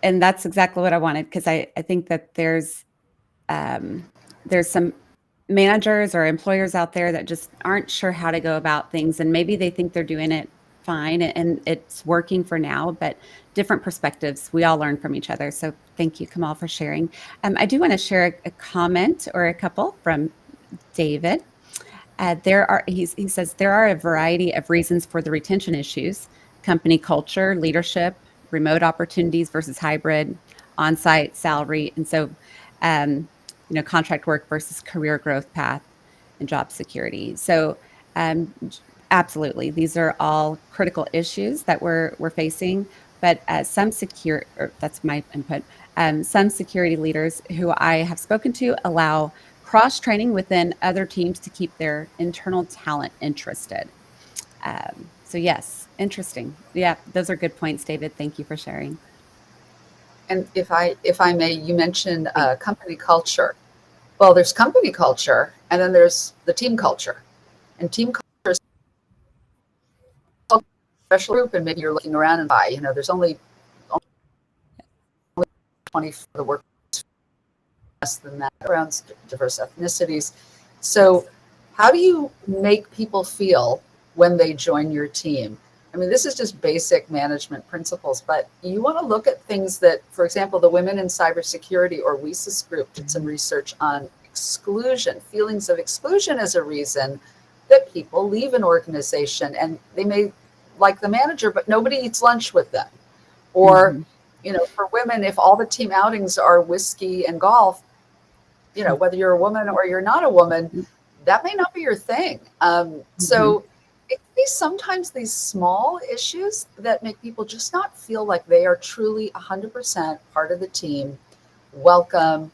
and that's exactly what I wanted, because I think that there's some managers or employers out there that just aren't sure how to go about things, and maybe they think they're doing it fine and it's working for now, but different perspectives. We all learn from each other. So thank you, Kamal, for sharing. I do want to share a comment or a couple from David. He says there are a variety of reasons for the retention issues: company culture, leadership, remote opportunities versus hybrid, on-site salary, and so contract work versus career growth path and job security. So absolutely, these are all critical issues that we're facing. But that's my input. Some security leaders who I have spoken to allow cross training within other teams to keep their internal talent interested. So yes, interesting. Yeah, those are good points, David. Thank you for sharing. And if I may, you mentioned company culture. Well, there's company culture, and then there's the team culture. And team culture is a special group, and maybe you're looking around and there's only 20 for the work, less than that, around diverse ethnicities. So how do you make people feel when they join your team? I mean, this is just basic management principles, but you want to look at things that, for example, the Women in Cybersecurity or WESIS group did some research on exclusion, feelings of exclusion as a reason that people leave an organization, and they may like the manager, but nobody eats lunch with them. Or, for women, if all the team outings are whiskey and golf, whether you're a woman or you're not a woman, that may not be your thing. So it can be sometimes these small issues that make people just not feel like they are truly 100% part of the team, welcome,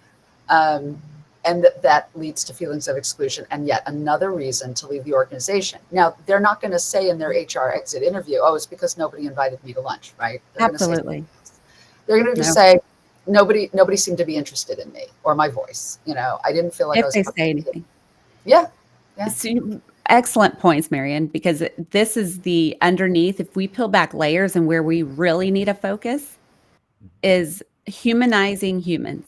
and that leads to feelings of exclusion and yet another reason to leave the organization. Now, they're not going to say in their HR exit interview, oh, it's because nobody invited me to lunch, right? Absolutely. They're going to just say, nobody seemed to be interested in me or my voice. I didn't feel like I If was. they say anything. Yeah. So, excellent points, Marian, because this is the underneath. If we peel back layers, and where we really need a focus is humanizing humans.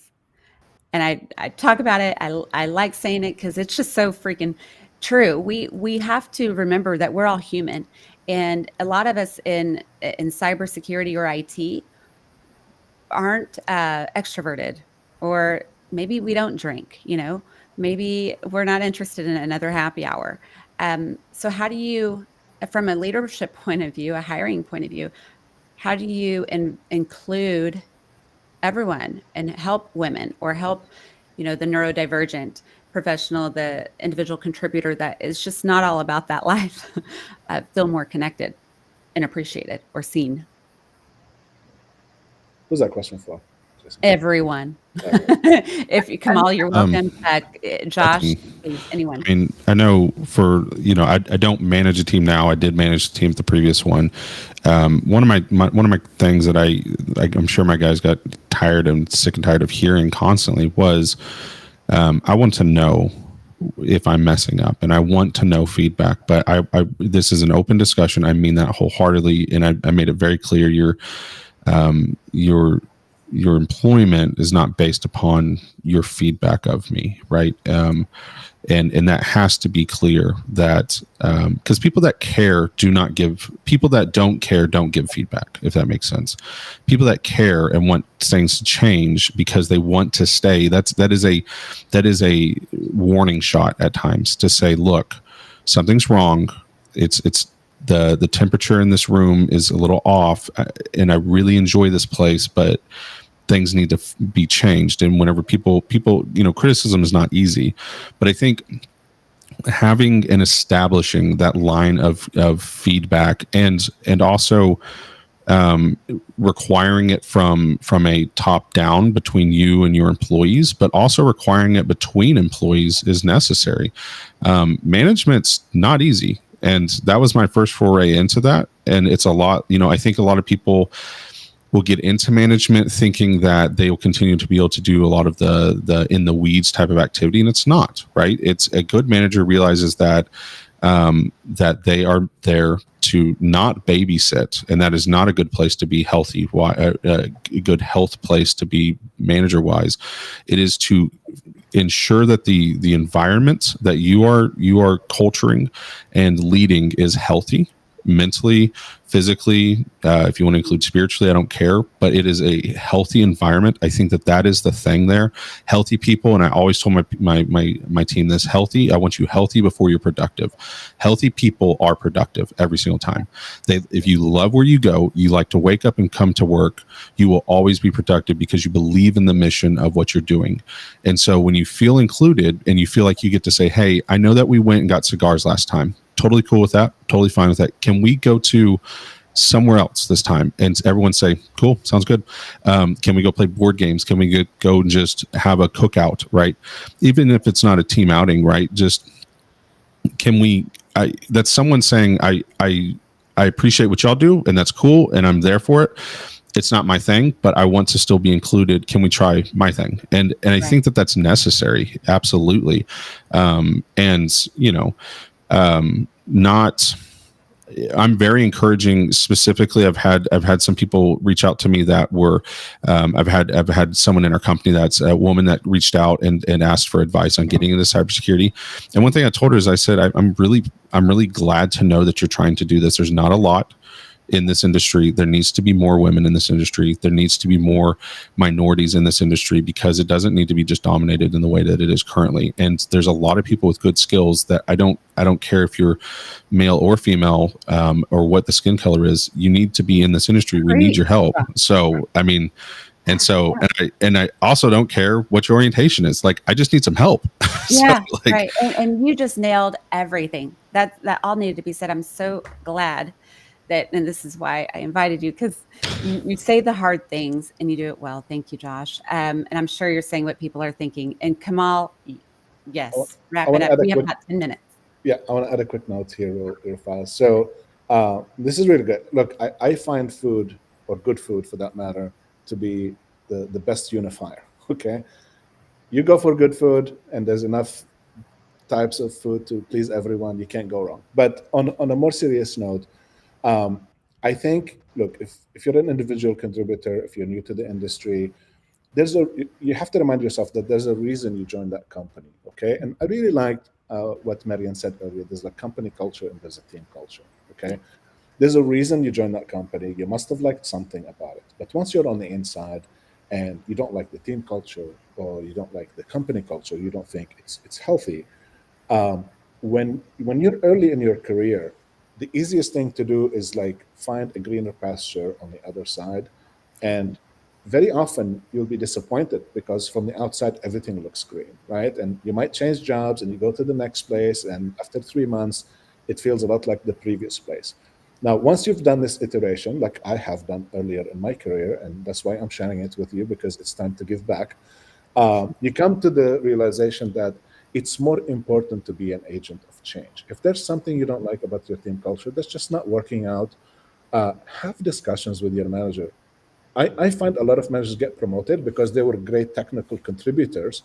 And I talk about it. I like saying it because it's just so freaking true. We have to remember that we're all human, and a lot of us in cybersecurity or IT aren't extroverted, or maybe we don't drink. Maybe we're not interested in another happy hour. So how do you, from a leadership point of view, a hiring point of view, how do you include everyone and help women, or help, the neurodivergent professional, the individual contributor that is just not all about that life, feel more connected and appreciated or seen? Who's that question for? Everyone. If you, Kamal, you're welcome. Josh, please, anyone. I mean, I know I don't manage a team now. I did manage the team at the previous one. One of my things that I'm sure my guys got tired and sick and tired of hearing constantly was, I want to know if I'm messing up, and I want to know feedback. But this is an open discussion. I mean that wholeheartedly, and I made it very clear. Your employment is not based upon your feedback of me, right? And that has to be clear, that because people that care people that don't care don't give feedback, if that makes sense. People that care and want things to change because they want to stay, that is a warning shot at times, to say, look, something's wrong. It's the temperature in this room is a little off, and I really enjoy this place, but things need to be changed. And whenever people, criticism is not easy, but I think having and establishing that line of feedback, and also requiring it from a top down between you and your employees, but also requiring it between employees is necessary. Management's not easy. And that was my first foray into that. And it's a lot, I think a lot of people will get into management thinking that they will continue to be able to do a lot of the in the weeds type of activity. And it's not, right? It's a good manager realizes that that they are there to not babysit, and that is not a good place to be healthy. A good health place to be manager wise. It is to ensure that the environment that you are culturing and leading is healthy, mentally, physically, if you want to include spiritually, I don't care, but it is a healthy environment. I think that is the thing there. Healthy people, and I always told my team this, I want you healthy before you're productive. Healthy people are productive every single time. If you love where you go, you like to wake up and come to work, you will always be productive because you believe in the mission of what you're doing. And so when you feel included and you feel like you get to say, hey, I know that we went and got cigars last time. Totally cool with that. Totally fine with that. Can we go to somewhere else this time? And everyone say, cool, sounds good. Can we go play board games? Can we go and just have a cookout, right? Even if it's not a team outing, right? Just can we, that's someone saying, I I appreciate what y'all do, and that's cool, and I'm there for it. It's not my thing, but I want to still be included. Can we try my thing? And I Right. think that that's necessary, absolutely. And not. I'm very encouraging. Specifically, I've had some people reach out to me that were, I've had someone in our company that's a woman that reached out and asked for advice on getting into cybersecurity. And one thing I told her is, I said, I'm really glad to know that you're trying to do this. There's not a lot in this industry. There needs to be more women in this industry. There needs to be more minorities in this industry, because it doesn't need to be just dominated in the way that it is currently. And there's a lot of people with good skills that I don't care if you're male or female, or what the skin color is. You need to be in this industry. We need your help. So, I mean, and I also don't care what your orientation is. Like, I just need some help. Yeah, So, like, right. And you just nailed everything. That all needed to be said. I'm so glad that, and this is why I invited you, because you say the hard things and you do it well. Thank you, Josh. And I'm sure you're saying what people are thinking. And Kamal, yes, wrap I it wanna up. add a We have quick- about 10 minutes. Yeah, I want to add a quick note here real fast. So this is really good. Look, I find food, or good food for that matter, to be the best unifier. Okay, you go for good food, and there's enough types of food to please everyone. You can't go wrong. But on a more serious note, I think, look, if you're an individual contributor, if you're new to the industry, you have to remind yourself that there's a reason you joined that company. Okay, and I really liked what Marian said earlier. There's a company culture and there's a team culture. Okay, there's a reason you joined that company. You must have liked something about it. But once you're on the inside and you don't like the team culture, or you don't like the company culture, you don't think it's healthy. When you're early in your career, the easiest thing to do is like find a greener pasture on the other side. And very often you'll be disappointed, because from the outside everything looks green, right? And you might change jobs and you go to the next place, and after 3 months it feels a lot like the previous place. Now, once you've done this iteration, like I have done earlier in my career, and that's why I'm sharing it with you, because it's time to give back, you come to the realization that it's more important to be an agent of change. If there's something you don't like about your team culture that's just not working out, have discussions with your manager. I find a lot of managers get promoted because they were great technical contributors,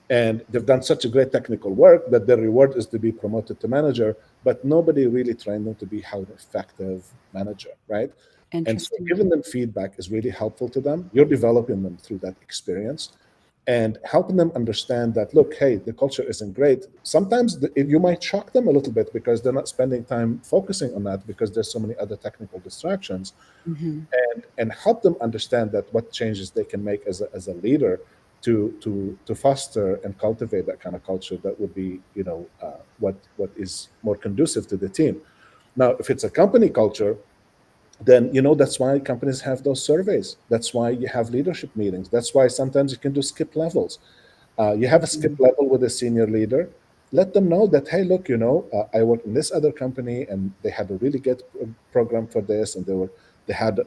and they've done such a great technical work that their reward is to be promoted to manager, but nobody really trained them to be how an effective manager, right? And so Interesting. giving them feedback is really helpful to them. You're developing them through that experience and helping them understand that, look, hey, the culture isn't great. Sometimes you might shock them a little bit because they're not spending time focusing on that because there's so many other technical distractions. Mm-hmm. And help them understand that what changes they can make as a leader to foster and cultivate that kind of culture that would be, what is more conducive to the team. Now, if it's a company culture, then that's why companies have those surveys. That's why you have leadership meetings. That's why sometimes you can do skip levels. You have a skip level with a senior leader. Let them know that, hey, look, I work in this other company and they had a really good program for this, and they had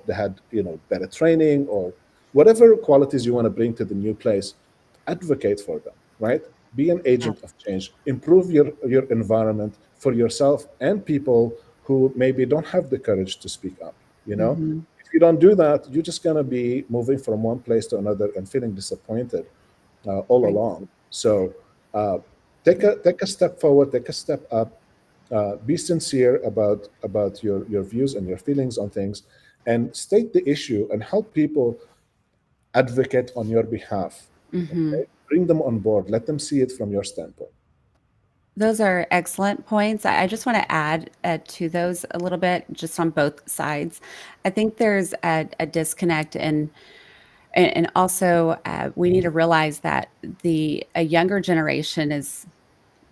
better training, or whatever qualities you want to bring to the new place. Advocate for them, right? Be an agent of change. Improve your environment for yourself and people who maybe don't have the courage to speak up. Mm-hmm. If you don't do that, you're just going to be moving from one place to another and feeling disappointed all Right. along. So take a step forward, take a step up, be sincere about your views and your feelings on things, and state the issue and help people advocate on your behalf. Mm-hmm. Okay? Bring them on board. Let them see it from your standpoint. Those are excellent points. I just want to add to those a little bit, just on both sides. I think there's a disconnect, and also we need to realize that a younger generation is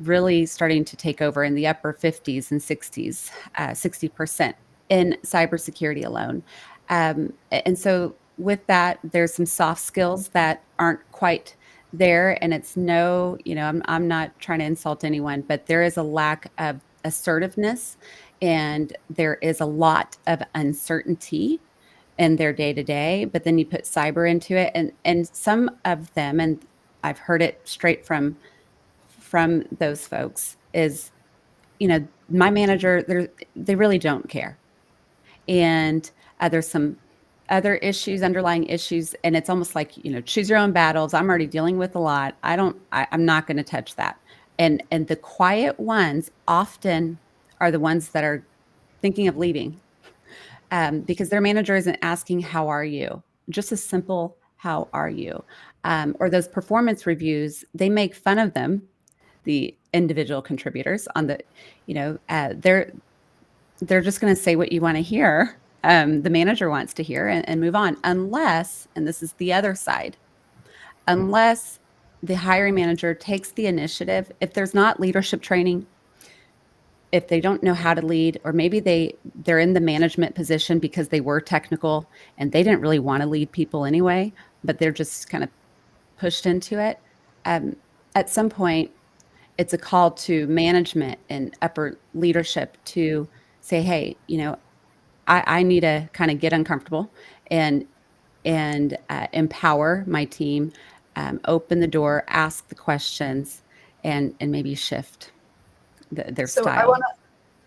really starting to take over in the upper 50s and 60s, 60% in cybersecurity alone. And so with that, there's some soft skills that aren't quite there. And it's I'm not trying to insult anyone, but there is a lack of assertiveness, and there is a lot of uncertainty in their day to day. But then you put cyber into it, and some of them, and I've heard it straight from those folks, is, my manager, they really don't care. and there's some other issues, underlying issues, and it's almost like, choose your own battles. I'm already dealing with a lot. I'm not going to touch that. And the quiet ones often are the ones that are thinking of leaving, because their manager isn't asking, how are you? Just a simple, how are you? Or those performance reviews, they make fun of them, the individual contributors on the, they're just going to say what you want to hear. The manager wants to hear and move on, unless, and this is the other side, unless the hiring manager takes the initiative. If there's not leadership training, if they don't know how to lead, or maybe they're in the management position because they were technical and they didn't really want to lead people anyway, but they're just kind of pushed into it. At some point, it's a call to management and upper leadership to say, hey, I need to kind of get uncomfortable and empower my team, open the door, ask the questions, and maybe shift their So style.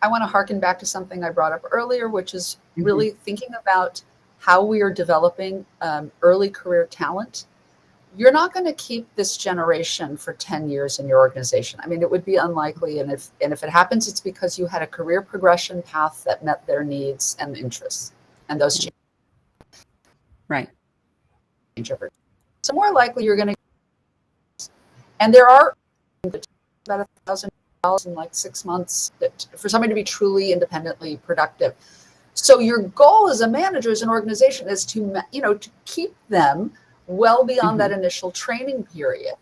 I want to harken back to something I brought up earlier, which is really thinking about how we are developing early career talent. You're not going to keep this generation for 10 years in your organization. I mean, it would be unlikely. And if it happens, it's because you had a career progression path that met their needs and interests, and those change. Right. So more likely you're going to, and there are about $1,000 in like 6 months for somebody to be truly independently productive. So your goal as a manager, as an organization, is to keep them well beyond that initial training period.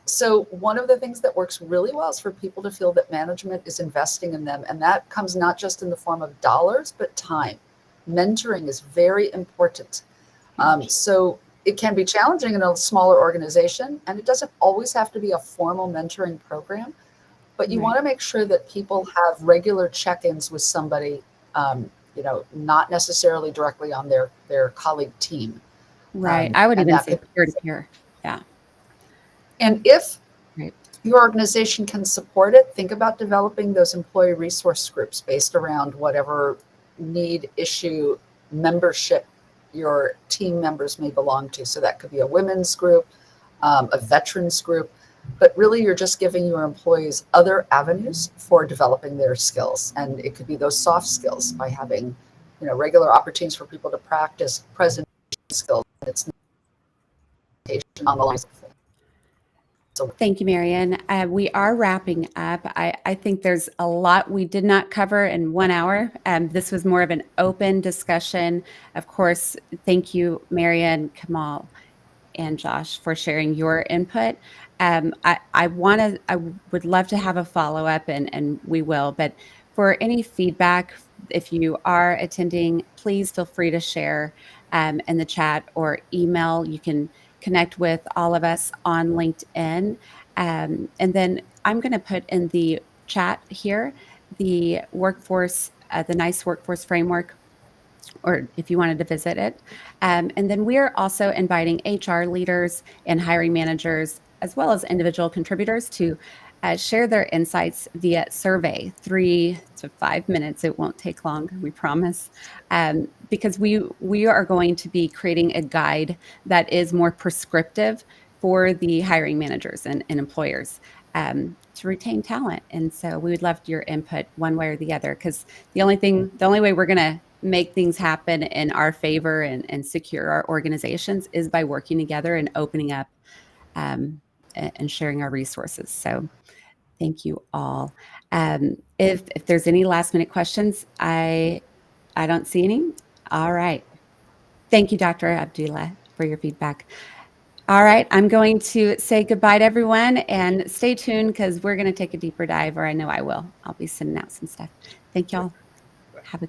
So one of the things that works really well is for people to feel that management is investing in them. And that comes not just in the form of dollars, but time. Mentoring is very important. So it can be challenging in a smaller organization, and it doesn't always have to be a formal mentoring program, but you want to make sure that people have regular check-ins with somebody, not necessarily directly on their colleague team. Right. I would even say peer-to-peer. Yeah. And if your organization can support it, think about developing those employee resource groups based around whatever need, issue, membership your team members may belong to. So that could be a women's group, a veterans group, but really you're just giving your employees other avenues for developing their skills. And it could be those soft skills by having, regular opportunities for people to practice presentation skills. It's on the line. Thank you, Marian. We are wrapping up. I think there's a lot we did not cover in 1 hour. This was more of an open discussion. Of course, thank you, Marian, Kamal, and Josh, for sharing your input. I would love to have a follow-up, and we will. But for any feedback, if you are attending, please feel free to share in the chat or email. You can connect with all of us on LinkedIn. And then I'm going to put in the chat here the workforce, the NICE workforce framework, or if you wanted to visit it. And then we are also inviting HR leaders and hiring managers, as well as individual contributors, to share their insights via survey, 3 to 5 minutes. It won't take long, we promise, because we are going to be creating a guide that is more prescriptive for the hiring managers and employers to retain talent. And so we would love your input one way or the other, because the only way we're going to make things happen in our favor and secure our organizations is by working together and opening up and sharing our resources. So thank you all. If there's any last minute questions, I don't see any. All right. Thank you, Dr. Abdullah, for your feedback. All right, I'm going to say goodbye to everyone, and stay tuned because we're going to take a deeper dive, or I know I will. I'll be sending out some stuff. Thank y'all. Have a good